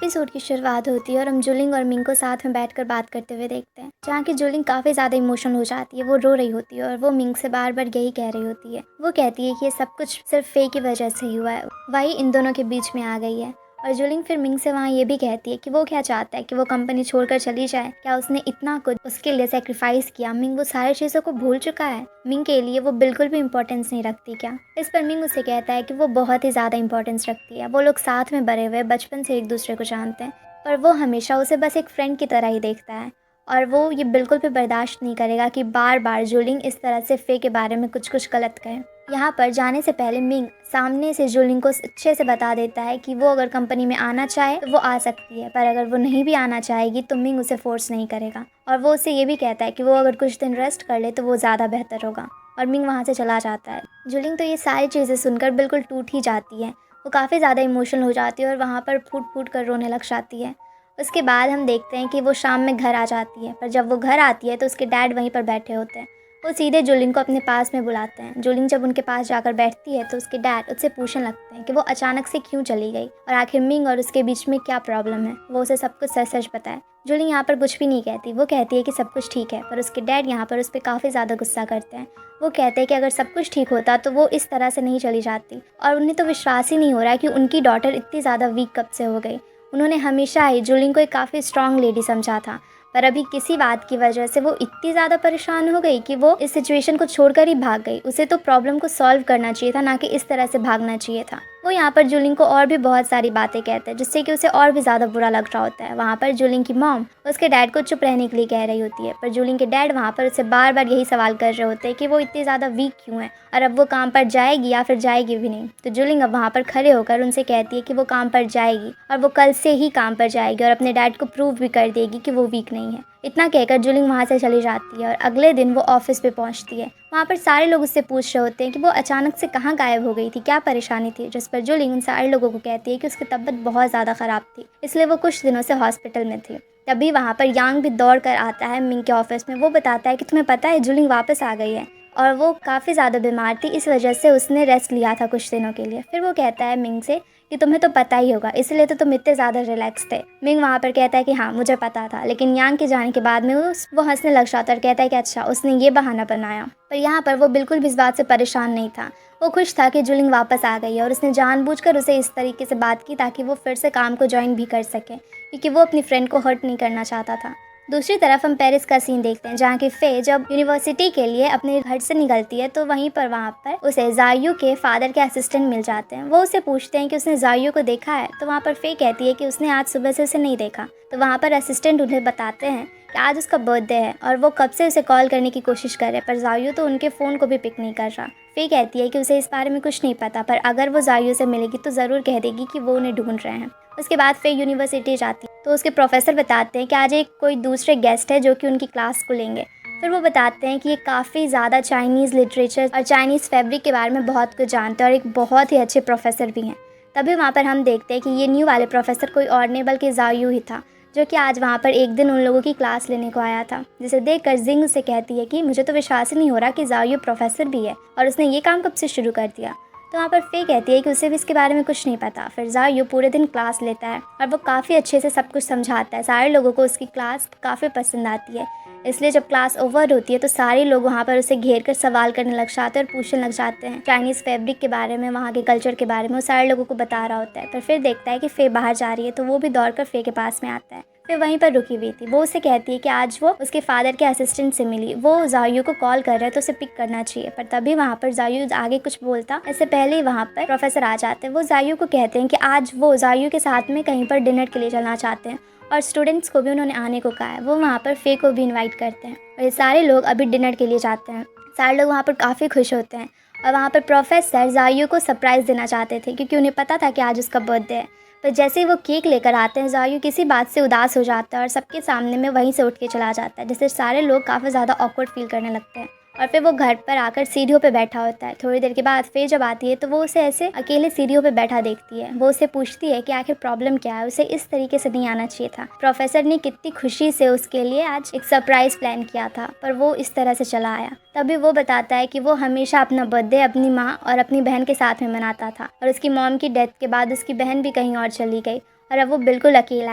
Episode की शुरुआत होती है और हम जुलिंग और मिंग को साथ में बैठकर बात करते हुए देखते हैं, जहाँ की जुलिंग काफ़ी ज़्यादा इमोशनल हो जाती है। वो रो रही होती है और वो मिंग से बार बार यही कह रही होती है। वो कहती है कि ये सब कुछ सिर्फ फे की वजह से ही हुआ है, वही इन दोनों के बीच में आ गई है। और जुलिंग फिर मिंग से वहाँ ये भी कहती है कि वो क्या चाहता है कि वो कंपनी छोड़कर चली जाए, क्या उसने इतना कुछ उसके लिए सेक्रीफाइस किया, मिंग वो सारी चीज़ों को भूल चुका है, मिंग के लिए वो बिल्कुल भी इंपॉर्टेंस नहीं रखती क्या। इस पर मिंग उसे कहता है कि वो बहुत ही ज़्यादा इंपॉर्टेंस रखती है। वो लोग साथ में बड़े हुए, बचपन से एक दूसरे को जानते हैं, पर वो हमेशा उसे बस एक फ्रेंड की तरह ही देखता है। और वो ये बिल्कुल भी बर्दाश्त नहीं करेगा कि बार बार जुलिंग इस तरह से फे के बारे में कुछ कुछ गलत कहे। यहाँ पर जाने से पहले मिंग सामने से जुलिंग को अच्छे से बता देता है कि वो अगर कंपनी में आना चाहे तो वो आ सकती है, पर अगर वो नहीं भी आना चाहेगी तो मिंग उसे फोर्स नहीं करेगा। और वो उसे ये भी कहता है कि वो अगर कुछ दिन रेस्ट कर ले तो वो ज़्यादा बेहतर होगा। और मिंग वहाँ से चला जाता है। जुलिंग तो ये सारी चीज़ें सुनकर बिल्कुल टूट ही जाती है। वो काफ़ी ज़्यादा इमोशनल हो जाती है और वहाँ पर फूट फूट कर रोने लग जाती है। उसके बाद हम देखते हैं कि वो शाम में घर आ जाती है, पर जब वो घर आती है तो उसके डैड वहीं पर बैठे होते हैं। वो सीधे जुलिंग को अपने पास में बुलाते हैं। जुलिंग जब उनके पास जाकर बैठती है तो उसके डैड उससे पूछने लगते हैं कि वो अचानक से क्यों चली गई और आखिर मिंग और उसके बीच में क्या प्रॉब्लम है। वो उसे सब कुछ सच सच बताए। जुलिंग यहाँ पर कुछ भी नहीं कहती, वो कहती है कि सब कुछ ठीक है, पर उसके डैड यहाँ पर उस पर काफ़ी ज़्यादा गुस्सा करते हैं। वो कहते हैं कि अगर सब कुछ ठीक होता तो वो इस तरह से नहीं चली जाती, और उन्हें तो विश्वास ही नहीं हो रहा है कि उनकी डॉटर इतनी ज़्यादा वीक कब से हो गई। उन्होंने हमेशा ही जुलिंग को एक काफ़ी स्ट्रॉन्ग लेडी समझा था, पर अभी किसी बात की वजह से वो इतनी ज़्यादा परेशान हो गई कि वो इस सिचुएशन को छोड़कर ही भाग गई। उसे तो प्रॉब्लम को सॉल्व करना चाहिए था, ना कि इस तरह से भागना चाहिए था। वो यहाँ पर जुलिंग को और भी बहुत सारी बातें कहते हैं, जिससे कि उसे और भी ज़्यादा बुरा लग रहा होता है। वहाँ पर जुलिंग की मॉम उसके डैड को चुप रहने के लिए कह रही होती है, पर जुलिंग के डैड वहाँ पर उसे बार बार यही सवाल कर रहे होते हैं कि वो इतनी ज़्यादा वीक क्यों है और अब वो काम पर जाएगी या फिर जाएगी भी नहीं। तो जुलिंग अब वहाँ पर खड़े होकर उनसे कहती है कि वो काम पर जाएगी और वो कल से ही काम पर जाएगी और अपने डैड को प्रूव भी कर देगी कि वो वीक नहीं है। इतना कहकर जुलिंग वहाँ से चली जाती है और अगले दिन वो ऑफिस पे पहुँचती है। वहाँ पर सारे लोग उससे पूछ रहे होते हैं कि वो अचानक से कहाँ गायब हो गई थी, क्या परेशानी थी, जिस पर जुलिंग उन सारे लोगों को कहती है कि उसकी तबीयत बहुत ज़्यादा ख़राब थी, इसलिए वो कुछ दिनों से हॉस्पिटल में थी। तभी वहाँ पर यांग भी दौड़ कर आता है मिंग के ऑफिस में। वो बताता है कि तुम्हें पता है जुलिंग वापस आ गई है और वो काफ़ी ज़्यादा बीमार थी, इस वजह से उसने रेस्ट लिया था कुछ दिनों के लिए। फिर वो कहता है मिंग से कि तुम्हें तो पता ही होगा, इसलिए तो तुम इतने ज़्यादा रिलैक्स थे। मिंग वहाँ पर कहता है कि हाँ मुझे पता था, लेकिन यांग के जाने के बाद में वो हंसने लग जाता है और कहता है कि अच्छा उसने ये बहाना बनाया। पर यहाँ पर वो बिल्कुल भी इस बात से परेशान नहीं था। वो खुश था कि जुलिंग वापस आ गई है और उसने जानबूझकर उसे इस तरीके से बात की ताकि वो फिर से काम को ज्वाइन भी कर सके, क्योंकि वो अपनी फ्रेंड को हर्ट नहीं करना चाहता था। दूसरी तरफ हम पेरिस का सीन देखते हैं, जहाँ की फे जब यूनिवर्सिटी के लिए अपने घर से निकलती है तो वहीं पर वहाँ पर उसे जायू के फादर के असिस्टेंट मिल जाते हैं। वो उसे पूछते हैं कि उसने जायू को देखा है, तो वहाँ पर फे कहती है कि उसने आज सुबह से उसे नहीं देखा। तो वहाँ पर असिस्टेंट उन्हें बताते हैं कि आज उसका बर्थडे है और वो कब से उसे कॉल करने की कोशिश कर रहे हैं, पर जायू तो उनके फ़ोन को भी पिक नहीं कर रहा। फे कहती है कि उसे इस बारे में कुछ नहीं पता, पर अगर वो जायू से मिलेगी तो ज़रूर कह देगी कि वो उन्हें ढूंढ रहे हैं। उसके बाद फे यूनिवर्सिटी जाती है तो उसके प्रोफेसर बताते हैं कि आज एक कोई दूसरे गेस्ट है जो कि उनकी क्लास को लेंगे। फिर वो बताते हैं कि ये काफ़ी ज़्यादा चाइनीज़ लिटरेचर और चाइनीज़ फैब्रिक के बारे में बहुत कुछ जानते हैं और एक बहुत ही अच्छे प्रोफेसर भी हैं। तभी वहाँ पर हम देखते हैं कि ये न्यू वाले प्रोफेसर कोई और नहीं बल्कि जायू ही था, जो कि आज वहाँ पर एक दिन उन लोगों की क्लास लेने को आया था। जिसे देखकर जिंग से कहती है कि मुझे तो विश्वास ही नहीं हो रहा कि जायू प्रोफेसर भी है और उसने ये काम कब से शुरू कर दिया। तो वहाँ पर फे कहती है कि उसे भी इसके बारे में कुछ नहीं पता। फिर जायू पूरे दिन क्लास लेता है और वो काफ़ी अच्छे से सब कुछ समझाता है। सारे लोगों को उसकी क्लास काफ़ी पसंद आती है, इसलिए जब क्लास ओवर होती है तो सारे लोग वहाँ पर उसे घेर कर सवाल करने लग जाते हैं और पूछने लग जाते हैं चाइनीज़ फैब्रिक के बारे में, वहाँ के कल्चर के बारे में। वो सारे लोगों को बता रहा होता है। पर फिर देखता है कि फे बाहर जा रही है तो वो भी दौड़कर फे के पास में आता है। फिर वहीं पर रुकी हुई थी। वो उसे कहती है कि आज वो उसके फादर के असिस्टेंट से मिली, वो जायू को कॉल कर रहा है तो उसे पिक करना चाहिए। पर तभी वहाँ पर जायू आगे कुछ बोलता इससे पहले ही वहाँ पर प्रोफेसर आ जाते हैं। वो जायू को कहते हैं कि आज वो जायू के साथ में कहीं पर डिनर के लिए चलना चाहते हैं और स्टूडेंट्स को भी उन्होंने आने को कहा है। वो वहाँ पर फे को भी इन्वाइट करते हैं और ये सारे लोग अभी डिनर के लिए जाते हैं। सारे लोग वहाँ पर काफ़ी खुश होते हैं और वहाँ पर प्रोफेसर जायू को सरप्राइज़ देना चाहते थे, क्योंकि उन्हें पता था कि आज उसका बर्थडे है। पर जैसे ही वो केक लेकर आते हैं, जायू किसी बात से उदास हो जाता है और सबके सामने में वहीं से उठ के चला जाता है, जिससे सारे लोग काफ़ी ज़्यादा ऑकवर्ड फील करने लगते हैं। और फिर वो घर पर आकर सीढ़ियों पे बैठा होता है। थोड़ी देर के बाद फे जब आती है तो वो उसे ऐसे अकेले सीढ़ियों पे बैठा देखती है। वो उसे पूछती है कि आखिर प्रॉब्लम क्या है, उसे इस तरीके से नहीं आना चाहिए था। प्रोफेसर ने कितनी खुशी से उसके लिए आज एक सरप्राइज प्लान किया था, पर वो इस तरह से चला आया। तभी वो बताता है कि वो हमेशा अपना बर्थडे अपनी माँ और अपनी बहन के साथ में मनाता था और उसकी मॉम की डेथ के बाद उसकी बहन भी कहीं और चली गई और अब वो बिल्कुल अकेला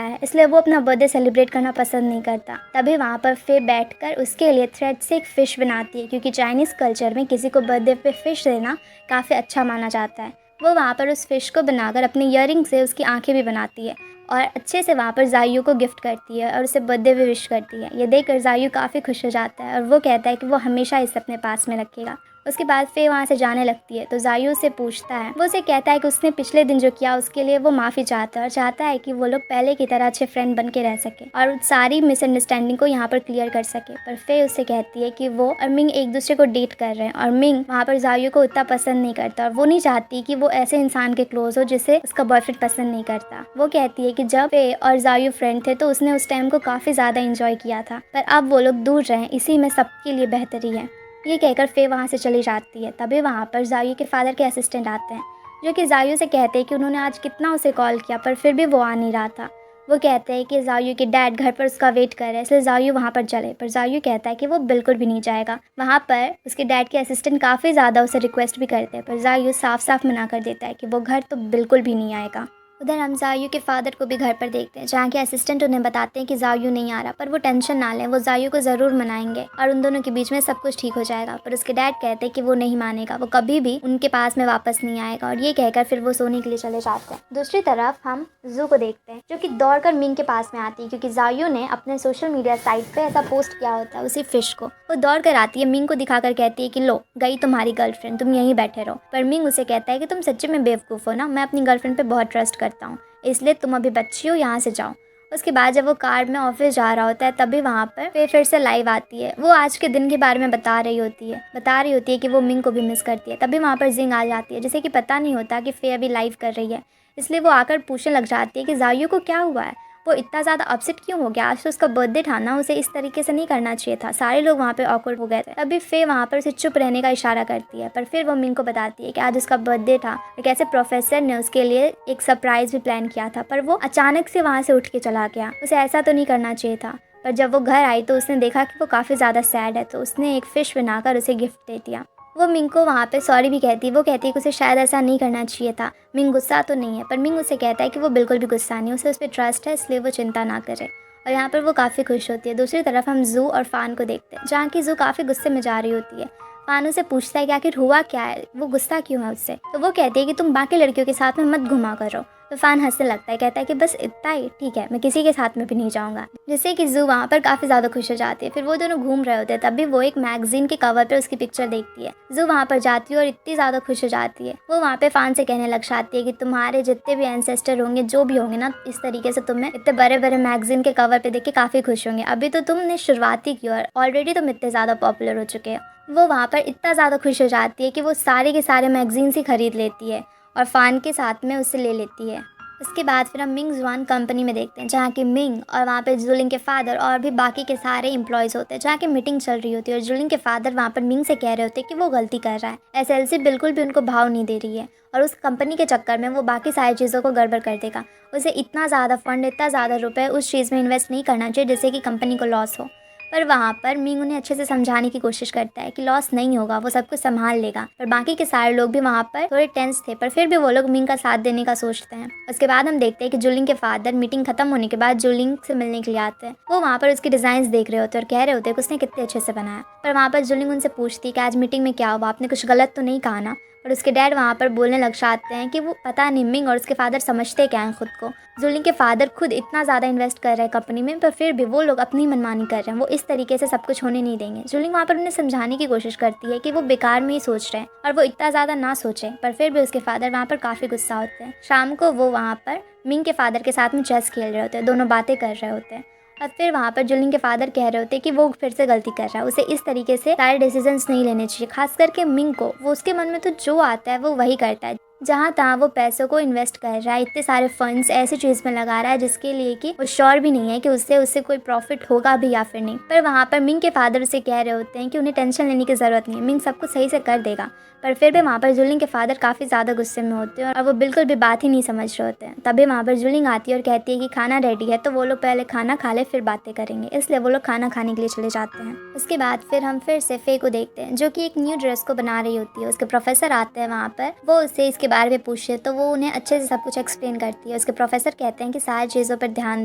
है, इसलिए वो अपना बर्थडे सेलिब्रेट करना पसंद नहीं करता। तभी वहाँ पर फे बैठकर उसके लिए थ्रेड से एक फ़िश बनाती है, क्योंकि चाइनीज़ कल्चर में किसी को बर्थडे पे फ़िश देना काफ़ी अच्छा माना जाता है। वो वहाँ पर उस फ़िश को बनाकर अपनी ईयरिंग से उसकी आंखें भी बनाती है और अच्छे से वहाँ पर ज़ायू को गिफ्ट करती है और उसे बर्थडे भी विश करती है। ये देखकर ज़ायू काफ़ी खुश हो जाता है और वो कहता है कि वो हमेशा इसे अपने पास में रखेगा। उसके बाद फे वहाँ से जाने लगती है तो ज़ायू उसे पूछता है, वो उसे कहता है कि उसने पिछले दिन जो किया उसके लिए वो माफ़ी चाहता है और चाहता है कि वो लोग पहले की तरह अच्छे फ्रेंड बन के रह सके और सारी मिसअंडरस्टैंडिंग को यहाँ पर क्लियर कर सके। पर फे उससे कहती है कि वो और मिंग एक दूसरे को डेट कर रहे हैं और मिंग वहाँ पर ज़ायू को उतना पसंद नहीं करता और वो नहीं चाहती कि वो ऐसे इंसान के क्लोज हो जिसे उसका बॉयफ्रेंड पसंद नहीं करता। वो कहती है कि जब फे और ज़ायू फ्रेंड थे तो उसने उस टाइम को काफ़ी ज़्यादा इंजॉय किया था, पर अब वो लोग दूर रहे इसी में सबके लिए बेहतरी है। ये कहकर फे वहाँ से चली जाती है। तभी वहाँ पर ज़ायू के फादर के असिस्टेंट आते हैं, जो कि ज़ायू से कहते हैं कि उन्होंने आज कितना उसे कॉल किया पर फिर भी वो आ नहीं रहा था। वो कहते हैं कि ज़ायू के डैड घर पर उसका वेट कर रहे हैं, इसलिए ज़ायू वहाँ पर चले। पर ज़ायू कहता है कि वो बिल्कुल भी नहीं जाएगा। वहाँ पर उसके डैड के असिस्टेंट काफ़ी ज़्यादा उसे रिक्वेस्ट भी करते हैं, पर ज़ायू साफ साफ मना कर देता है कि वो घर तो बिल्कुल भी नहीं आएगा। उधर हम ज़ायू के फादर को भी घर पर देखते हैं, जहाँ के असिस्टेंट उन्हें बताते हैं कि ज़ायू नहीं आ रहा, पर वो टेंशन ना लें, वो ज़ायू को ज़रूर मनाएंगे और उन दोनों के बीच में सब कुछ ठीक हो जाएगा। पर उसके डैड कहते हैं कि वो नहीं मानेगा, वो कभी भी उनके पास में वापस नहीं आएगा और ये कहकर फिर वो सोने के लिए चले जाते हैं। दूसरी तरफ हम जू को देखते हैं, जो कि दौड़कर मिंग के पास में आती है, क्योंकि ज़ायू ने अपने सोशल मीडिया साइट पे ऐसा पोस्ट किया होता है उसी फिश को। वो दौड़ कर आती है, मिंग को दिखाकर कहती है कि लो गई तुम्हारी गर्लफ्रेंड, तुम यहीं बैठे रहो। पर मिंग उसे कहता है कि तुम सच्चे में बेवकूफ़ हो ना, मैं अपनी गर्लफ्रेंड पे बहुत ट्रस्ट करता हूँ, इसलिए तुम अभी बच्ची हो, यहाँ से जाओ। उसके बाद जब वो कार में ऑफिस जा रहा होता है तभी वहाँ पर फिर से लाइव आती है। वो आज के दिन के बारे में बता रही होती है कि वो मिंग को भी मिस करती है। तभी वहाँ पर जिंग आ जाती है, जिसे कि पता नहीं होता कि फे अभी लाइव कर रही है, इसलिए वो आकर पूछने लग जाती है कि ज़ायू को क्या हुआ है, वो इतना ज़्यादा अपसेट क्यों हो गया, आज तो उसका बर्थडे था ना, उसे इस तरीके से नहीं करना चाहिए था। सारे लोग वहाँ पे ऑकवर्ड हो गए थे। तभी फे वहाँ पर उसे चुप रहने का इशारा करती है, पर फिर वो मिंग को बताती है कि आज उसका बर्थडे था और कैसे प्रोफेसर ने उसके लिए एक सरप्राइज भी प्लान किया था, पर वो अचानक से वहाँ से उठ के चला गया, उसे ऐसा तो नहीं करना चाहिए था। पर जब वो घर आई तो उसने देखा कि वो काफ़ी ज़्यादा सैड है, तो उसने एक फ़िश बनाकर उसे गिफ्ट दे दिया। वो मिंग को वहाँ पे सॉरी भी कहती है। वो कहती है कि उसे शायद ऐसा नहीं करना चाहिए था। मिंग गुस्सा तो नहीं है, पर मिंग उसे कहता है कि वो बिल्कुल भी गुस्सा नहीं, उसे उस पर ट्रस्ट है, इसलिए वो चिंता ना करे और यहाँ पर वो काफ़ी खुश होती है। दूसरी तरफ हम जू और फ़ान को देखते हैं, जहाँ की जू काफ़ी गुस्से में जा रही होती है। फ़ान उसे पूछता है कि आखिर हुआ क्या है, वो गुस्सा क्यों है उससे। तो वो कहती है कि तुम बाकी लड़कियों के साथ में मत घुमा करो। तो फ़ान हंसने लगता है, कहता है कि बस इतना ही, ठीक है, मैं किसी के साथ में भी नहीं जाऊँगा। जिससे कि जू वहाँ पर काफ़ी ज़्यादा खुश हो जाती है। फिर वो दोनों घूम रहे होते हैं, तभी वो एक मैगजीन के कवर पर उसकी पिक्चर देखती है। जू वहाँ पर जाती है और इतनी ज़्यादा खुश हो जाती है। वो वहाँ पे फ़ान से कहने लग जाती है कि तुम्हारे जितने भी एंसेस्टर होंगे, जो भी होंगे ना, इस तरीके से तुम्हें इतने बड़े बड़े मैगजीन के कवर पे देख के काफ़ी खुश होंगे। अभी तो तुमने शुरुआत ही की और ऑलरेडी तुम इतने ज़्यादा पॉपुलर हो चुके हो। वो वहाँ पर इतना ज़्यादा खुश हो जाती है कि वो सारे के सारे मैगजीन्स ही खरीद लेती है और फ़ान के साथ में उससे ले लेती है। उसके बाद फिर हम मिंग जुआन कंपनी में देखते हैं, जहाँ की मिंग और वहाँ पे जुलिंग के फादर और भी बाकी के सारे एम्प्लॉयज़ होते हैं, जहाँ की मीटिंग चल रही होती है और जुलिंग के फादर वहाँ पर मिंग से कह रहे होते हैं कि वो गलती कर रहा है, एसएलसी बिल्कुल भी उनको भाव नहीं दे रही है और उस कंपनी के चक्कर में वो बाकी सारी चीज़ों को गड़बड़ कर देगा। उसे इतना ज़्यादा फंड, इतना ज़्यादा रुपये उस चीज़ में इन्वेस्ट नहीं करना चाहिए जिससे कि कंपनी को लॉस हो। पर वहाँ पर मिंग उन्हें अच्छे से समझाने की कोशिश करता है कि लॉस नहीं होगा, वो सब कुछ संभाल लेगा। पर बाकी के सारे लोग भी वहाँ पर थोड़े टेंस थे, पर फिर भी वो लोग मिंग का साथ देने का सोचते हैं। उसके बाद हम देखते हैं कि जुलिंग के फादर मीटिंग खत्म होने के बाद जुलिंग से मिलने के लिए आते हैं। वो वहाँ पर उसके डिजाइन देख रहे होते हैं और कह रहे होते हैं कि उसने कितने अच्छे से बनाया। पर वहाँ पर जुलिंग उनसे पूछती है कि आज मीटिंग में क्या हुआ, आपने कुछ गलत तो नहीं कहा ना। और उसके डैड वहाँ पर बोलने लग जाते हैं कि वो पता नहीं मिंग और उसके फादर समझते क्या हैं खुद को। जुलिंग के फादर खुद इतना ज़्यादा इन्वेस्ट कर रहे हैं कंपनी में, पर फिर भी वो लोग अपनी मनमानी कर रहे हैं, वो इस तरीके से सब कुछ होने नहीं देंगे। जुलिंग वहाँ पर उन्हें समझाने की कोशिश करती है कि वो बेकार में ही सोच रहे हैं और वो इतना ज़्यादा ना सोचें, पर फिर भी उसके फादर वहाँ पर काफ़ी गुस्सा होते हैं। शाम को वो वहाँ पर मिंग के फादर के साथ में चेस खेल रहे होते हैं, दोनों बातें कर रहे होते हैं और फिर वहाँ पर जुलिंग के फादर कह रहे होते हैं कि वो फिर से गलती कर रहा है, उसे इस तरीके से सारे डिसीजंस नहीं लेने चाहिए, खास करके मिंग को। वो उसके मन में तो जो आता है वो वही करता है, जहाँ तहाँ वो पैसों को इन्वेस्ट कर रहा है, इतने सारे फंड्स ऐसी चीज़ में लगा रहा है जिसके लिए कि वो श्योर भी नहीं है कि उससे कोई प्रॉफिट होगा भी या फिर नहीं। पर वहाँ पर मिंग के फादर उसे कह रहे होते हैं कि उन्हें टेंशन लेने की ज़रूरत नहीं है, मिंग सब कुछ सही से कर देगा। पर फिर भी वहाँ पर जुलिंग के फादर काफ़ी ज़्यादा गुस्से में होते हैं और वो बिल्कुल भी बात ही नहीं समझ रहे होते हैं। तभी वहाँ पर जुलिंग आती है और कहती है कि खाना रेडी है, तो वो लोग पहले खाना खा ले फिर बातें करेंगे, इसलिए वो लोग खाना खाने के लिए चले जाते हैं। उसके बाद फिर हम फिर से फे को देखते हैं, जो कि एक न्यू ड्रेस को बना रही होती है। उसके प्रोफेसर आते हैं वहाँ पर, वो उससे इसके बारे में पूछे तो वो उन्हें अच्छे से सब कुछ एक्सप्लेन करती है। उसके प्रोफेसर कहते हैं कि सारी चीज़ों पर ध्यान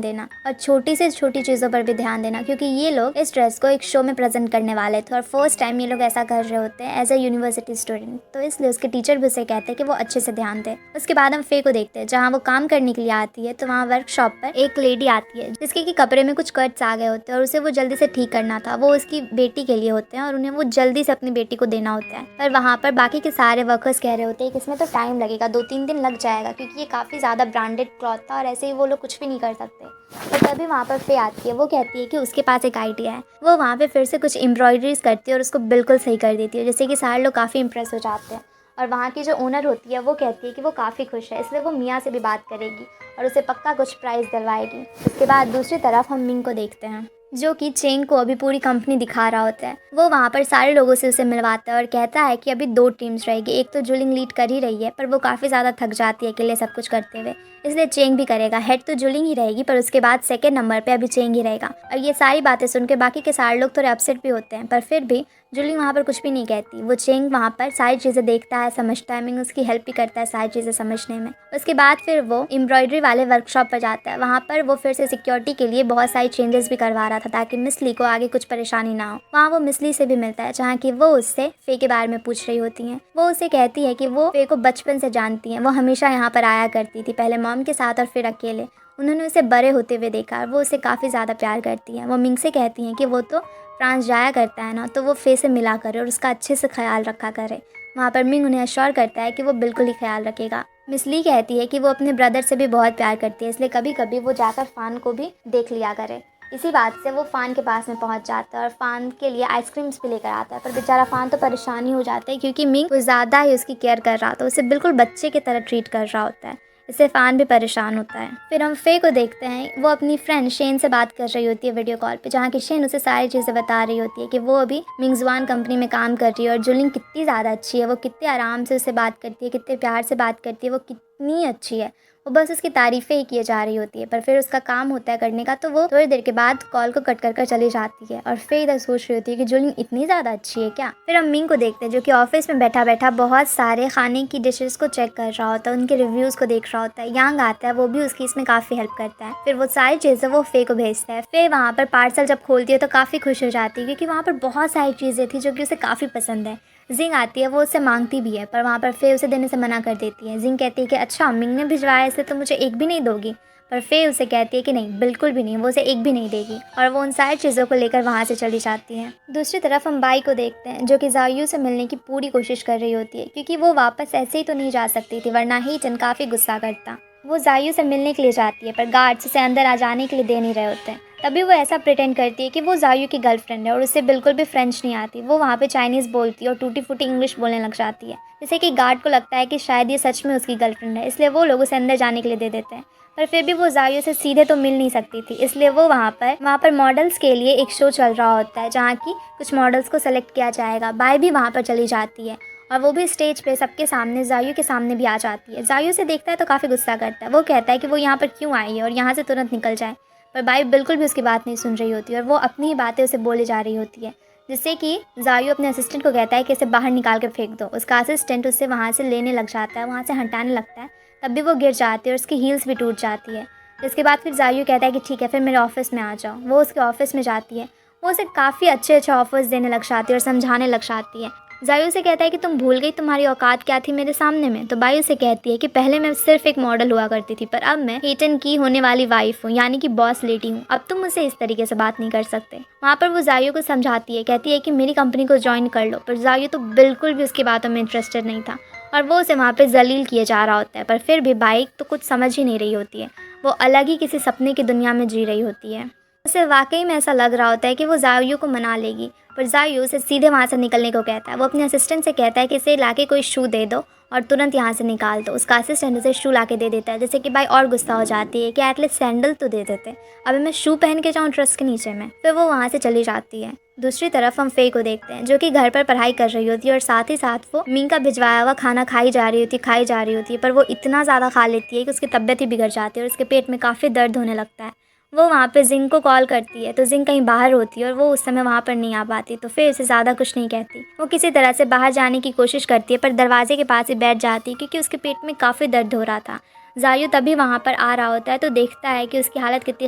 देना और छोटी से छोटी चीज़ों पर भी ध्यान देना, क्योंकि ये लोग इस ड्रेस को एक शो में प्रेजेंट करने वाले थे और फर्स्ट टाइम ये लोग ऐसा कर रहे होते हैं एज अ यूनिवर्सिटी स्टूडेंट। तो इसलिए उसके टीचर भी उसे कहते हैं कि वो अच्छे से ध्यान दे। उसके बाद हम फे को देखते हैं जहाँ वो काम करने के लिए आती है। तो वहाँ वर्कशॉप पर एक लेडी आती है जिसके कि कपड़े में कुछ कट्स आ गए होते हैं और उसे वो जल्दी से ठीक करना था। वो उसकी बेटी के लिए होते हैं और उन्हें वो जल्दी से अपनी बेटी को देना होता है। पर वहाँ पर बाकी के सारे वर्कर्स कह रहे होते हैं कि इसमें तो टाइम लगेगा, 2-3 दिन लग जाएगा, क्योंकि ये काफ़ी ज़्यादा ब्रांडेड क्लॉथ था और ऐसे ही वो लोग कुछ भी नहीं कर सकते। तो तभी वहाँ पर फे आती है। वो कहती है कि उसके पास एक आइडिया है। वो वहाँ पे फिर से कुछ एम्ब्रॉयडरीज करती है और उसको बिल्कुल सही कर देती है, जिससे कि सारे लोग काफ़ी इंप्रेस हो जाते हैं। और वहाँ की जो ओनर होती है वो कहती है कि वो काफ़ी खुश है, इसलिए वो मियाँ से भी बात करेगी और उसे पक्का कुछ प्राइज़ दिलवाएगी। उसके बाद दूसरी तरफ हम मिंग को देखते हैं जो कि चेंग को अभी पूरी कंपनी दिखा रहा होता है। वो वहाँ पर सारे लोगों से उसे मिलवाता है और कहता है कि अभी 2 टीम्स रहेगी। एक तो जुलिंग लीड कर ही रही है पर वो काफ़ी ज़्यादा थक जाती है अकेले सब कुछ करते हुए, इसलिए चेंग भी करेगा। हेड तो जुलिंग ही रहेगी पर उसके बाद सेकंड नंबर पे अभी चेंग ही रहेगा। और ये सारी बातें सुन के बाकी के सारे लोग थोड़े अपसेट भी होते हैं, पर फिर भी जुलिंग वहाँ पर कुछ भी नहीं कहती। वो चेंग वहाँ पर सारी चीज़ें देखता है, समझता है, मिंग उसकी हेल्प भी करता है सारी चीज़ें समझने में। उसके बाद फिर वो एम्ब्रॉयडरी वाले वर्कशॉप पर जाता है। वहाँ पर वो फिर से सिक्योरिटी के लिए बहुत सारी चेंजेस भी करवा रहा था ताकि मिस ली को आगे कुछ परेशानी ना हो। वहाँ वो मिस ली से भी मिलता है जहाँ की वो उससे फे के बारे में पूछ रही होती हैं। वो उसे कहती है कि वो फे को बचपन से जानती है। वो हमेशा यहाँ पर आया करती थी, पहले मॉम के साथ और फिर अकेले। उन्होंने उसे बड़े होते हुए देखा और वो उसे काफ़ी ज़्यादा प्यार करती है। वो मिंग से कहती हैं कि वो तो फ्रांस जाया करता है ना, तो वो फे से मिला करे और उसका अच्छे से ख्याल रखा करे। वहाँ पर मिंग उन्हें अश्योर करता है कि वो बिल्कुल ही ख्याल रखेगा। मिस ली कहती है कि वो अपने ब्रदर से भी बहुत प्यार करती है, इसलिए कभी कभी वो जाकर फ़ान को भी देख लिया करे। इसी बात से वो फ़ान के पास में पहुंच जाता है और फ़ान के लिए आइसक्रीम्स भी लेकर आता है। पर बेचारा फ़ान तो परेशान ही हो जाता है क्योंकि मिंग कुछ ज़्यादा ही उसकी केयर कर रहा था, उसे बिल्कुल बच्चे की तरह ट्रीट कर रहा होता है। इससे फ़ान भी परेशान होता है। फिर हम फे को देखते हैं। वो अपनी फ्रेंड शेन से बात कर रही होती है वीडियो कॉल पे, जहाँ की शेन उसे सारी चीज़ें बता रही होती है कि वो अभी मिंगजुआन कंपनी में काम कर रही है और जुलिंग कितनी ज़्यादा अच्छी है। वो कितने आराम से उससे बात करती है, कितने प्यार से बात करती है, वो कितनी अच्छी है। वो बस उसकी तारीफ़ें ही किए जा रही होती है। पर फिर उसका काम होता है करने का, तो वो थोड़ी देर के बाद कॉल को कट कर चली जाती है और फिर इधर सोच रही होती है कि जुलिंग इतनी ज़्यादा अच्छी है क्या। फिर हम मिंग को देखते हैं जो कि ऑफिस में बैठा बैठा बहुत सारे खाने की डिशेस को चेक कर रहा होता है, उनके रिव्यूज़ को देख रहा होता है। यांग आता है, वो भी उसकी इसमें काफ़ी हेल्प करता है। फिर वो सारी चीज़ें वो फे को भेजता है। फे वहाँ पर पार्सल जब खोलती है तो काफ़ी खुश हो जाती है क्योंकि वहाँ पर बहुत सारी चीज़ें थी जो कि उसे काफ़ी पसंद है। जिंग आती है, वो उससे मांगती भी है पर वहाँ पर फे उसे देने से मना कर देती है। जिंग कहती है कि अच्छा मिंग ने भिजवाया इसे तो मुझे एक भी नहीं दोगी, पर फे उसे कहती है कि नहीं, बिल्कुल भी नहीं, वो उसे एक भी नहीं देगी और वो उन सारी चीज़ों को लेकर वहाँ से चली जाती है। दूसरी तरफ हम बाई को देखते हैं जो कि जायू से मिलने की पूरी कोशिश कर रही होती है क्योंकि वो वापस ऐसे ही तो नहीं जा सकती थी, वरना ही चन काफ़ी गुस्सा करता। वो जायू से मिलने के लिए जाती है पर गार्ड्स उसे अंदर आ जाने के लिए दे नहीं रहे होते हैं। तभी वो ऐसा प्रिटेंड करती है कि वो जायू की गर्लफ्रेंड है और उसे बिल्कुल भी फ्रेंच नहीं आती। वो वहाँ पे चाइनीज़ बोलती है और टूटी फूटी इंग्लिश बोलने लग जाती है, जिससे कि गार्ड को लगता है कि शायद ये सच में उसकी गर्लफ्रेंड है, इसलिए वो लोग उसे अंदर जाने के लिए दे देते हैं। पर फिर भी वो जायू से सीधे तो मिल नहीं सकती थी, इसलिए वो वहाँ पर मॉडल्स के लिए एक शो चल रहा होता है जहाँ की कुछ मॉडल्स को सेलेक्ट किया जाएगा। बाई भी वहाँ पर चली जाती है और वो भी स्टेज पे सबके सामने जायू के सामने भी आ जाती है। जायू से देखता है तो काफ़ी गुस्सा करता है। वो कहता है कि वो यहाँ पर क्यों आई है और यहाँ से तुरंत निकल जाए, पर बाई बिल्कुल भी उसकी बात नहीं सुन रही होती है और वो अपनी ही बातें उसे बोले जा रही होती है, जिससे कि जायू अपने असिस्टेंट को कहता है कि इसे बाहर निकाल कर फेंक दो। उसका असिस्टेंट उससे वहाँ से लेने लग जाता है, वहाँ से हटाने लगता है, तब भी वो गिर जाती है और उसकी हील्स भी टूट जाती है। इसके बाद फिर जायू कहता है कि ठीक है फिर मेरे ऑफिस में आ जाओ। वो उसके ऑफिस में जाती है। वो उसे काफ़ी अच्छे अच्छे ऑफर्स देने लग जाती है और समझाने लग जाती है। जायू से कहता है कि तुम भूल गई तुम्हारी औकात क्या थी मेरे सामने में। तो बाई उसे कहती है कि पहले मैं सिर्फ एक मॉडल हुआ करती थी पर अब मैं हेटन की होने वाली वाइफ हूँ, यानी कि बॉस लेडी हूँ। अब तुम मुझसे इस तरीके से बात नहीं कर सकते। वहाँ पर वो जायू को समझाती है, कहती है कि मेरी कंपनी को ज्वाइन कर लो, पर जायू तो बिल्कुल भी उसकी बातों में इंटरेस्टेड नहीं था और वो उसे वहाँ पर जलील किए जा रहा होता है। पर फिर भी बाई तो कुछ समझ ही नहीं रही होती है, वो अलग ही किसी सपने की दुनिया में जी रही होती है। उसे वाकई में ऐसा लग रहा होता है कि वो जायू को मना लेगी, पर जायू उसे सीधे वहाँ से निकलने को कहता है। वो अपने असिस्टेंट से कहता है कि इसे लाके कोई शू दे दो और तुरंत यहाँ से निकाल दो। उसका असिस्टेंट उसे शू लाके दे देता है, जैसे कि भाई और गुस्सा हो जाती है कि एटलीस्ट सैंडल तो दे देते, अभी मैं शू पहन के जाऊँ ड्रेस के नीचे में। फिर वो वहाँ से चली जाती है। दूसरी तरफ हम फे को देखते हैं जो कि घर पर पढ़ाई कर रही होती है और साथ ही साथ वो मिंग का भिजवाया हुआ खाना खाई जा रही होती है, पर वो इतना ज़्यादा खा लेती है कि उसकी तबीयत ही बिगड़ जाती है और उसके पेट में काफ़ी दर्द होने लगता है। वो वहाँ पे जिंग को कॉल करती है तो जिंग कहीं बाहर होती है और वो उस समय वहाँ पर नहीं आ पाती, तो फिर उसे ज़्यादा कुछ नहीं कहती। वो किसी तरह से बाहर जाने की कोशिश करती है पर दरवाजे के पास ही बैठ जाती है क्योंकि उसके पेट में काफ़ी दर्द हो रहा था। ज़ायू तभी वहाँ पर आ रहा होता है तो देखता है कि उसकी हालत कितनी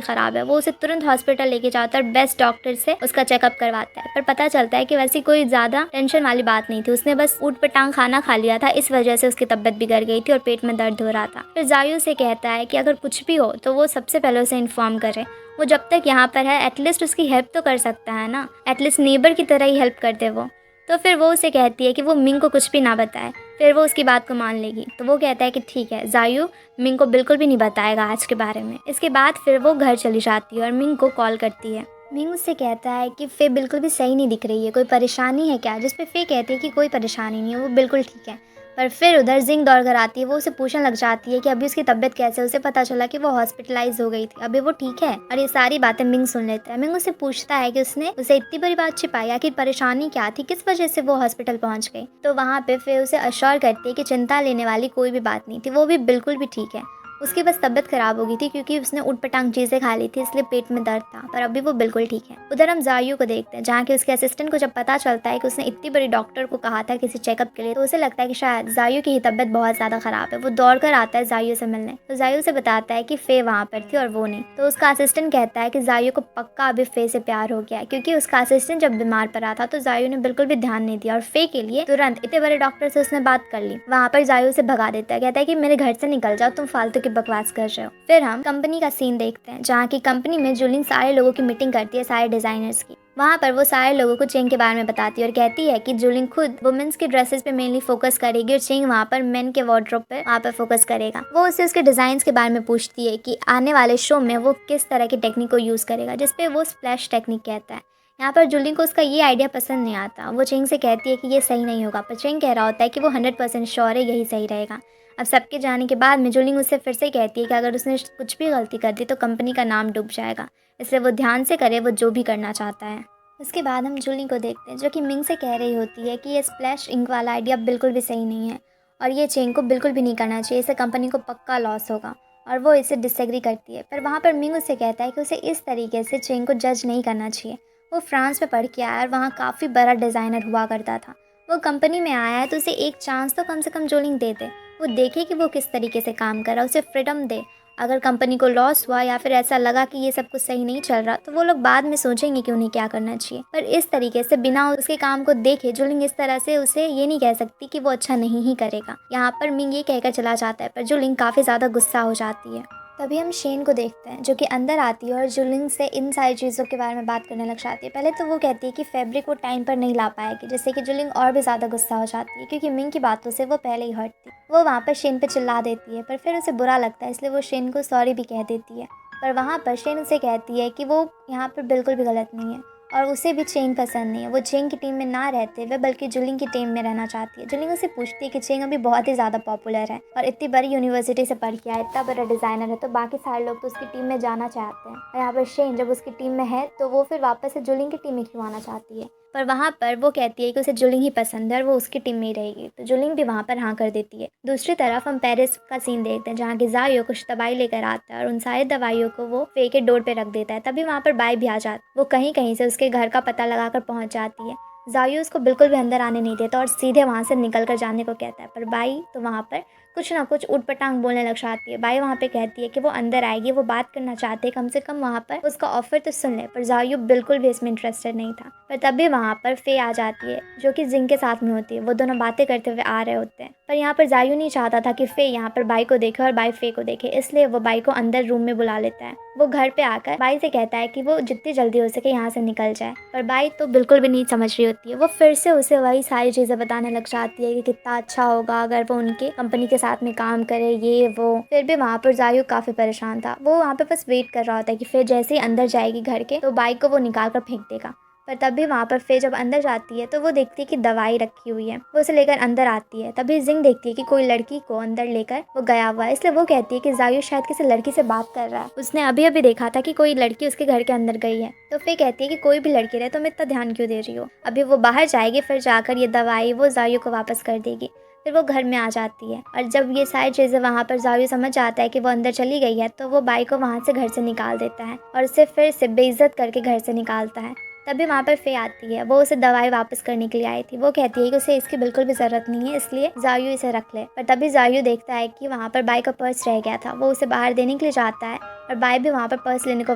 ख़राब है। वो उसे तुरंत हॉस्पिटल लेके जाता है और बेस्ट डॉक्टर से उसका चेकअप करवाता है, पर पता चलता है कि वैसी कोई ज़्यादा टेंशन वाली बात नहीं थी। उसने बस ऊट पटांग खाना खा लिया था, इस वजह से उसकी तबीयत बिगड़ गई थी और पेट में दर्द हो रहा था। फिर ज़ायू से कहता है कि अगर कुछ भी हो तो वो सबसे पहले उसे इन्फॉर्म करे। वो जब तक यहाँ पर है एटलीस्ट उसकी हेल्प तो कर सकता है ना, एटलीस्ट नेबर की तरह ही हेल्प कर दे वो। तो फिर वो उसे कहती है कि वो मिंग को कुछ भी ना बताए, फिर वो उसकी बात को मान लेगी। तो वो कहता है कि ठीक है। ज़ायू मिंग को बिल्कुल भी नहीं बताएगा आज के बारे में। इसके बाद फिर वो घर चली जाती है और मिंग को कॉल करती है। मिंग उससे कहता है कि फे बिल्कुल भी सही नहीं दिख रही है, कोई परेशानी है क्या? जिस पे फे कहती है कि कोई परेशानी नहीं है, वो बिल्कुल ठीक है। पर फिर उधर जिंग दौड़ कर आती है। वो उसे पूछने लग जाती है कि अभी उसकी तबीयत कैसे है। उसे पता चला कि वो हॉस्पिटलाइज हो गई थी, अभी वो ठीक है। और ये सारी बातें मिंग सुन लेता है। मिंग उससे पूछता है कि उसने उसे इतनी बड़ी बात छिपाई, आखिर परेशानी क्या थी, किस वजह से वो हॉस्पिटल पहुंच गई। तो वहाँ पे फिर उसे अश्योर करती है कि चिंता लेने वाली कोई भी बात नहीं थी, वो भी बिल्कुल भी ठीक है। उसकी बस तबीयत खराब हो गई थी क्योंकि उसने उटपटांग चीज़ें खा ली थी, इसलिए पेट में दर्द था, पर अभी वो बिल्कुल ठीक है। उधर हम ज़ायू को देखते हैं जहाँ के उसके असिस्टेंट को जब पता चलता है कि उसने इतनी बड़ी डॉक्टर को कहा था किसी चेकअप के लिए, तो उसे लगता है कि शायद ज़ायू की ही तबीयत बहुत ज़्यादा खराब है। वो दौड़ कर आता है ज़ायू से मिलने, तो ज़ायू से बताता है कि फे वहाँ पर थी और वो नहीं। तो उसका असिस्टेंट कहता है कि ज़ायू को पक्का अभी फे से प्यार हो गया है, क्योंकि उसका असिस्टेंट जब बीमार पड़ा था तो ज़ायू ने बिल्कुल भी ध्यान नहीं दिया और फे के लिए तुरंत इतने बड़े डॉक्टर से उसने बात कर ली। वहाँ पर ज़ायू से भगा देता है, कहता है कि मेरे घर से निकल जाओ, तुम फालतू की बकवास कर रहे हो। फिर हम कंपनी का सीन देखते हैं जहाँ की कंपनी में जुलिन सारे लोगों की मीटिंग करती है, सारे डिजाइनर्स की। वहाँ पर वो सारे लोगों को चेंग के बारे में बताती है और कहती है कि जुलिन खुद वुमेन्स की ड्रेसेस पे मेनली फोकस करेगी और चेंग वहाँ पर मेन के वार्डरोब पे वहाँ पर फोकस करेगा। वो उससे उसके डिजाइन के बारे में पूछती है कि आने वाले शो में वो किस तरह की टेक्निक को यूज करेगा, जिसपे वो स्प्लैश टेक्निक कहता है। यहाँ पर जुलिन को उसका ये आइडिया पसंद नहीं आता। वो चेंग से कहती है कि ये सही नहीं होगा, पर चेंग कह रहा होता है कि वो 100% श्योर है यही सही रहेगा। अब सबके जाने के बाद में जुलिंग उससे फिर से कहती है कि अगर उसने कुछ भी गलती कर दी तो कंपनी का नाम डूब जाएगा, इसलिए वो ध्यान से करे वो जो भी करना चाहता है। उसके बाद हम जुलिंग को देखते हैं जो कि मिंग से कह रही होती है कि ये स्प्लैश इंक वाला आइडिया बिल्कुल भी सही नहीं है और ये चेंग को बिल्कुल भी नहीं करना चाहिए, इससे कंपनी को पक्का लॉस होगा, और वो इसे डिसएग्री करती है। पर वहाँ पर मिंग उससे कहता है कि उसे इस तरीके से चेंग को जज नहीं करना चाहिए। वो फ्रांस में पढ़ के आया और वहाँ काफ़ी बड़ा डिज़ाइनर हुआ करता था। वो कंपनी में आया है तो उसे एक चांस तो कम से कम जुलिंग दे दे, वो देखे कि वो किस तरीके से काम कर रहा है, उसे फ्रीडम दे। अगर कंपनी को लॉस हुआ या फिर ऐसा लगा कि ये सब कुछ सही नहीं चल रहा तो वो लोग बाद में सोचेंगे कि उन्हें क्या करना चाहिए। पर इस तरीके से बिना उसके काम को देखे जुलिंग इस तरह से उसे ये नहीं कह सकती कि वो अच्छा नहीं ही करेगा। यहाँ पर मिंग ये कहकर चला जाता है पर जुलिंग काफ़ी ज़्यादा गुस्सा हो जाती है। तभी हम शेन को देखते हैं जो कि अंदर आती है और जुलिंग से इन सारी चीज़ों के बारे में बात करने लग जाती है। पहले तो वो कहती है कि फैब्रिक वो टाइम पर नहीं ला पाएगी, जिससे कि जुलिंग और भी ज़्यादा गुस्सा हो जाती है क्योंकि मिंग की बातों से वो पहले ही हर्ट थी। वो वहाँ पर शेन पे चिल्ला देती है पर फिर उसे बुरा लगता है, इसलिए वो शेन को सॉरी भी कह देती है। पर वहाँ पर शेन उसे कहती है कि वो यहाँ पर बिल्कुल भी गलत नहीं है और उसे भी चेंग पसंद नहीं है। वो चेंग की टीम में ना रहते हुए बल्कि जुलिंग की टीम में रहना चाहती है। जुलिंग उसे पूछती है कि चेंग अभी बहुत ही ज़्यादा पॉपुलर है और इतनी बड़ी यूनिवर्सिटी से पढ़ के आया, इतना बड़ा डिज़ाइनर है, तो बाकी सारे लोग तो उसकी टीम में जाना चाहते हैं, और यहाँ पर शेन जब उसकी टीम में है तो वो फिर वापस से जुलिंग की टीम में क्यों आना चाहती है। पर वहाँ पर वो कहती है कि उसे जुलिंग ही पसंद है और वो उसकी टीम में ही रहेगी, तो जुलिंग भी वहाँ पर हाँ कर देती है। दूसरी तरफ हम पेरिस का सीन देखते हैं जहाँ की ज़ायो कुछ दवाई लेकर आता है और उन सारी दवाइयों को वो फे के डोर पे रख देता है। तभी वहाँ पर बाई भी आ जाती, वो कहीं कहीं से उसके घर का पता लगाकर पहुँच जाती है। ज़ायो उसको बिल्कुल भी अंदर आने नहीं देता और सीधे वहाँ से निकल कर जाने को कहता है, पर बाई तो वहाँ पर कुछ ना कुछ उटपटांग बोलने लग जाती है। बाई वहाँ पे कहती है कि वो अंदर आएगी, वो बात करना चाहते हैं, कम से कम वहाँ पर उसका ऑफर तो सुन ले। पर ज़ायो बिल्कुल भी इसमें इंटरेस्टेड नहीं था। पर तभी वहाँ पर फे आ जाती है जो कि जिंग के साथ में होती है। वो दोनों बातें करते हुए आ रहे होते हैं, पर यहाँ पर ज़ायो नहीं चाहता था कि फे यहाँ पर बाई को देखे और बाई फे को देखे, इसलिए वो बाई को अंदर रूम में बुला लेता है। वो घर पे आकर बाई से कहता है कि वो जितनी जल्दी हो सके यहाँ से निकल जाए, पर बाई तो बिल्कुल भी नहीं समझ रही होती है। वो फिर से उसे वही सारी चीज़ें बताने लग जाती है कि कितना अच्छा होगा अगर वो उनके कंपनी के साथ में काम करे, ये वो। फिर भी वहाँ पर ज़ायो काफ़ी परेशान था। वो वहाँ पे बस वेट कर रहा होता है कि फिर जैसे ही अंदर जाएगी घर के तो बाई को वो निकाल कर फेंक देगा। पर तभी वहाँ पर फे जब अंदर जाती है तो वो देखती है कि दवाई रखी हुई है। वो उसे लेकर अंदर आती है। तभी जिंग देखती है कि कोई लड़की को अंदर लेकर वो गया हुआ है, इसलिए वो कहती है कि ज़ायो शायद किसी लड़की से बात कर रहा है। उसने अभी अभी देखा था कि कोई लड़की उसके घर के अंदर गई है। तो फे कहती है कि कोई भी लड़की रहे तुम इतना ध्यान क्यों दे रही हो, अभी वो बाहर जाएगी फिर जाकर ये दवाई वो ज़ायो को वापस कर देगी। फिर वो घर में आ जाती है और जब ये सारी चीज़ें वहाँ पर जायू समझ आता है कि वो अंदर चली गई है, तो वो बाई को वहाँ से घर से निकाल देता है और उसे फिर से बेइज्जत करके घर से निकालता है। तभी वहाँ पर फे आती है। वो उसे दवाई वापस करने के लिए आई थी। वो कहती है कि उसे इसकी बिल्कुल भी ज़रूरत नहीं है, इसलिए जायू इसे रख ले। पर तभी जायू देखता है कि वहाँ पर बाई का पर्स रह गया था। वो उसे बाहर देने के लिए जाता है और बाई भी वहाँ पर पर्स लेने को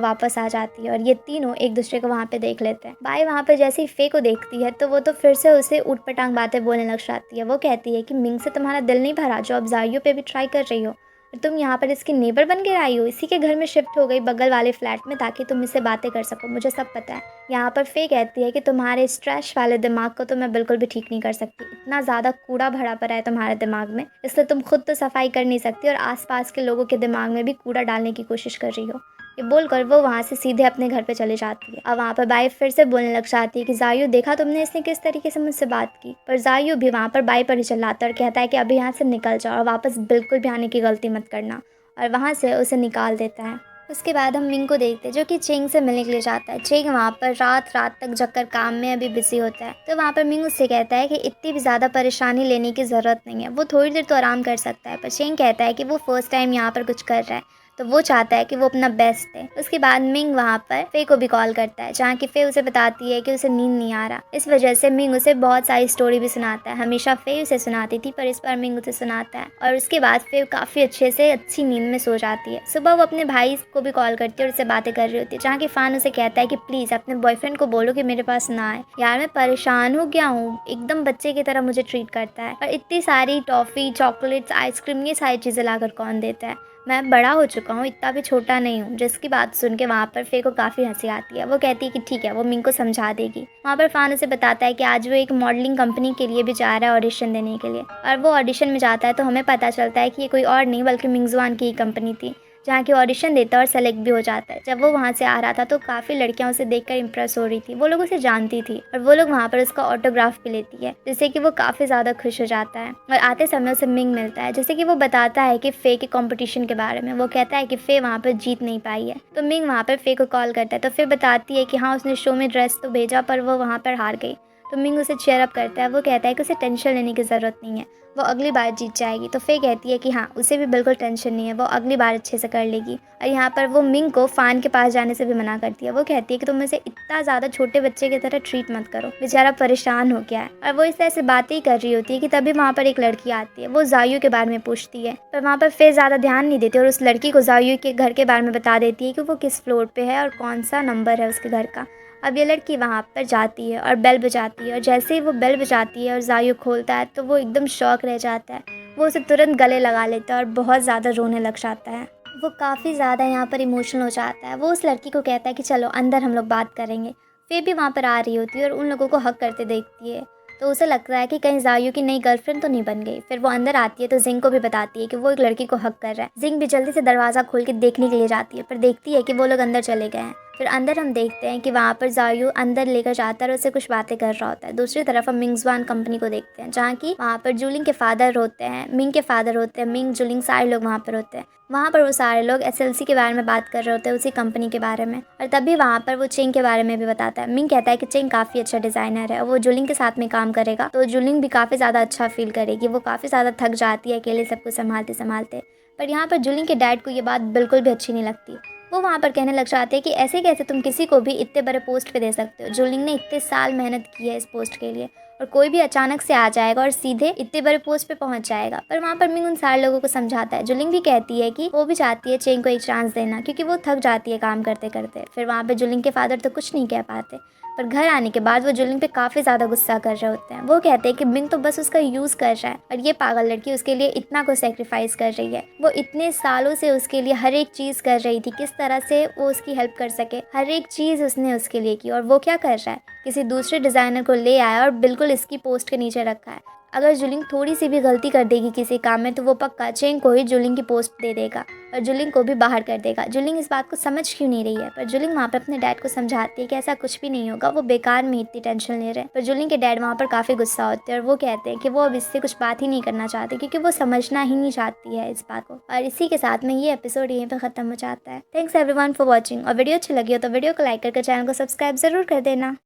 वापस आ जाती है और ये तीनों एक दूसरे को वहाँ पे देख लेते हैं। बाई वहाँ पर जैसे ही फे को देखती है तो वो तो फिर से उसे ऊट-पटांग बातें बोलने लग जाती है। वो कहती है कि मिंग से तुम्हारा दिल नहीं भरा जो अब जायू पे भी ट्राई कर रही हो, और तुम यहाँ पर इसकी नेबर बन के आई हो, इसी के घर में शिफ्ट हो गई बगल वाले फ्लैट में ताकि तुम इससे बातें कर सको, मुझे सब पता है। यहाँ पर फे कहती है कि तुम्हारे स्ट्रेस वाले दिमाग को तो मैं बिल्कुल भी ठीक नहीं कर सकती, इतना ज़्यादा कूड़ा भरा पड़ा है तुम्हारे दिमाग में, इसलिए तुम खुद तो सफाई कर नहीं सकती और आसपास के लोगों के दिमाग में भी कूड़ा डालने की कोशिश कर रही हो। ये बोलकर वो वहाँ से सीधे अपने घर पे चली जाती है। अब वहाँ पर बाई फिर से बोलने लग जाती है कि जायू देखा तुमने इसने किस तरीके से मुझसे बात की, पर जायू भी वहाँ पर बाई पर ही चिल्लाता है और कहता है कि अभी यहाँ से निकल जाओ और वापस बिल्कुल भी आने की गलती मत करना, और वहाँ से उसे निकाल देता है। उसके बाद हम मिंग को देखते हैं जो कि चेंग से मिलने के लिए जाता है। चेंग वहाँ पर रात रात तक जगकर काम में अभी बिजी होता है, तो वहाँ पर मिंग उससे कहता है कि इतनी भी ज़्यादा परेशानी लेने की ज़रूरत नहीं है, वो थोड़ी देर तो आराम कर सकता है। पर चेंग कहता है कि वो फर्स्ट टाइम यहाँ पर कुछ कर रहा है, तो वो चाहता है कि वो अपना बेस्ट दे। उसके बाद मिंग वहाँ पर फे को भी कॉल करता है, जहाँ की फे उसे बताती है कि उसे नींद नहीं आ रहा। इस वजह से मिंग उसे बहुत सारी स्टोरी भी सुनाता है। हमेशा फे उसे सुनाती थी, पर इस बार मिंग उसे सुनाता है और उसके बाद फे काफ़ी अच्छे से अच्छी नींद में सो जाती है। सुबह वो अपने भाई को भी कॉल करती है और उससे बातें कर रही होती है, जहाँ की फान उसे कहता है कि प्लीज़ अपने बॉयफ्रेंड को बोलो कि मेरे पास ना आए, यार मैं परेशान हो गया हूँ, एकदम बच्चे की तरह मुझे ट्रीट करता है और इतनी सारी टॉफ़ी, चॉकलेट्स, आइसक्रीम, ये सारी चीज़ें लाकर कौन देता है, मैं बड़ा हो चुका हूँ, इतना भी छोटा नहीं हूँ। जिसकी बात सुन के वहाँ पर फे को काफ़ी हंसी आती है। वो कहती है कि ठीक है, वो मिंग को समझा देगी। वहाँ पर फान उसे बताता है कि आज वो एक मॉडलिंग कंपनी के लिए भी जा रहा है ऑडिशन देने के लिए, और वो ऑडिशन में जाता है तो हमें पता चलता है कि ये कोई और नहीं बल्कि मिंगजुआन की ही कंपनी थी, जहाँ की ऑडिशन देता है और सेलेक्ट भी हो जाता है। जब वो वहाँ से आ रहा था तो काफ़ी लड़कियाँ उसे देखकर इम्प्रेस हो रही थी, वो लोग उसे जानती थी और वो लोग वहाँ पर उसका ऑटोग्राफ भी लेती है, जिससे कि वो काफ़ी ज़्यादा खुश हो जाता है। और आते समय उसे मिंग मिलता है, जैसे कि वो बताता है कि फे के कंपटीशन के बारे में। वो कहता है कि फे वहाँ पर जीत नहीं पाई है, तो मिंग वहाँ पर फे को कॉल करता है, तो फे बताती है कि हाँ उसने शो में ड्रेस तो भेजा पर वो वहाँ पर हार गई। तो मिंग उसे चेयर अप करता है। वो कहता है कि उसे टेंशन लेने की ज़रूरत नहीं है, वो अगली बार जीत जाएगी। तो फे कहती है कि हाँ उसे भी बिल्कुल टेंशन नहीं है, वो अगली बार अच्छे से कर लेगी। और यहाँ पर वो मिंग को फान के पास जाने से भी मना करती है। वो कहती है कि तुम इसे इतना ज़्यादा छोटे बच्चे की तरह ट्रीट मत करो, बेचारा परेशान हो गया है। और वो इस तरह से बातें ही कर रही होती है कि तभी वहाँ पर एक लड़की आती है। वो जायू के बारे में पूछती है, पर वहाँ पर फे ज़्यादा ध्यान नहीं देती और उस लड़की को जायू के घर के बारे में बता देती है कि वो किस फ्लोर पे है और कौन सा नंबर है उसके घर का। अब ये लड़की वहाँ पर जाती है और बेल बजाती है, और जैसे ही वो बेल बजाती है और जायू खोलता है तो वो एकदम शॉक रह जाता है। वो उसे तुरंत गले लगा लेता है और बहुत ज़्यादा रोने लग जाता है। वो काफ़ी ज़्यादा यहाँ पर इमोशनल हो जाता है। वो उस लड़की को कहता है कि चलो अंदर हम लोग बात करेंगे। फे भी वहाँ पर आ रही होती है और उन लोगों को हक करते देखती है, तो उसे लगता है कि कहीं जायू की नई गर्लफ्रेंड तो नहीं बन गई। फिर वो अंदर आती है तो जिंग को भी बताती है कि वो एक लड़की को हक कर रहा है। जिंग भी जल्दी से दरवाज़ा खोल के देखने के लिए जाती है, पर देखती है कि वो लोग अंदर चले गए हैं। फिर अंदर हम देखते हैं कि वहाँ पर जायू अंदर लेकर जाता है और उससे कुछ बातें कर रहा होता है। दूसरी तरफ हम मिंगजुआन कंपनी को देखते हैं, जहाँ की वहाँ पर जूलिंग के फादर होते हैं, मिंग के फादर होते हैं, मिंग, जूलिंग सारे लोग वहाँ पर होते हैं। वहाँ पर वो सारे लोग एसएलसी के बारे में बात कर रहे होते हैं, उसी कंपनी के बारे में। और तभी वहाँ पर वो चेंग के बारे में भी बताता है। मिंग कहता है कि चेंग काफ़ी अच्छा डिज़ाइनर है और वो जूलिंग के साथ में काम करेगा तो जूलिंग भी काफ़ी ज़्यादा अच्छा फील करेगी। वो काफ़ी ज़्यादा थक जाती है अकेले सब कुछ संभालते संभालते। पर यहाँ पर जूलिंग के डैड को ये बात बिल्कुल भी अच्छी नहीं लगती। वो वहाँ पर कहने लग जाते हैं कि ऐसे कैसे तुम किसी को भी इतने बड़े पोस्ट पे दे सकते हो। जूलिंग ने इतने साल मेहनत की है इस पोस्ट के लिए, और कोई भी अचानक से आ जाएगा और सीधे इतने बड़े पोस्ट पे पहुंच जाएगा। पर वहाँ पर मिंग उन सारे लोगों को समझाता है। जूलिंग भी कहती है कि वो भी चाहती है चेंग को एक चांस देना, क्योंकि वो थक जाती है काम करते करते। फिर वहाँ पे जूलिंग के फादर तो कुछ नहीं कह पाते, पर घर आने के बाद वो जूलिंग पे काफ़ी ज़्यादा गुस्सा कर रहे होते हैं। वो कहते हैं कि मिंग तो बस उसका यूज़ कर रहा है और ये पागल लड़की उसके लिए इतना कुछ सेक्रीफाइस कर रही है। वो इतने सालों से उसके लिए हर एक चीज़ कर रही थी, किस तरह से वो उसकी हेल्प कर सके, हर एक चीज़ उसने उसके लिए की। और वो क्या कर रहा है, किसी दूसरे डिज़ाइनर को ले आया और बिल्कुल इसकी पोस्ट के नीचे रखा है। अगर जूलिंग थोड़ी सी भी गलती कर देगी किसी काम में तो वो पक्का चेंग को ही जूलिंग की पोस्ट दे देगा और जूलिंग को भी बाहर कर देगा। जूलिंग इस बात को समझ क्यों नहीं रही है, पर जूलिंग वहाँ पर अपने डैड को समझाती है कि ऐसा कुछ भी नहीं होगा, वो बेकार में इतनी टेंशन ले रहे हैं। पर जूलिंग के डैड वहाँ पर काफ़ी गुस्सा होते हैं और वो कहते हैं कि वो अब इससे कुछ बात ही नहीं करना चाहते, क्योंकि वो समझना ही नहीं चाहती है इस बात को। और इसी के साथ में ये एपिसोड यहीं पर ख़त्म हो जाता है। Thanks everyone for watching. और वीडियो अच्छी लगी हो तो वीडियो को लाइक करके चैनल को सब्सक्राइब ज़रूर कर देना।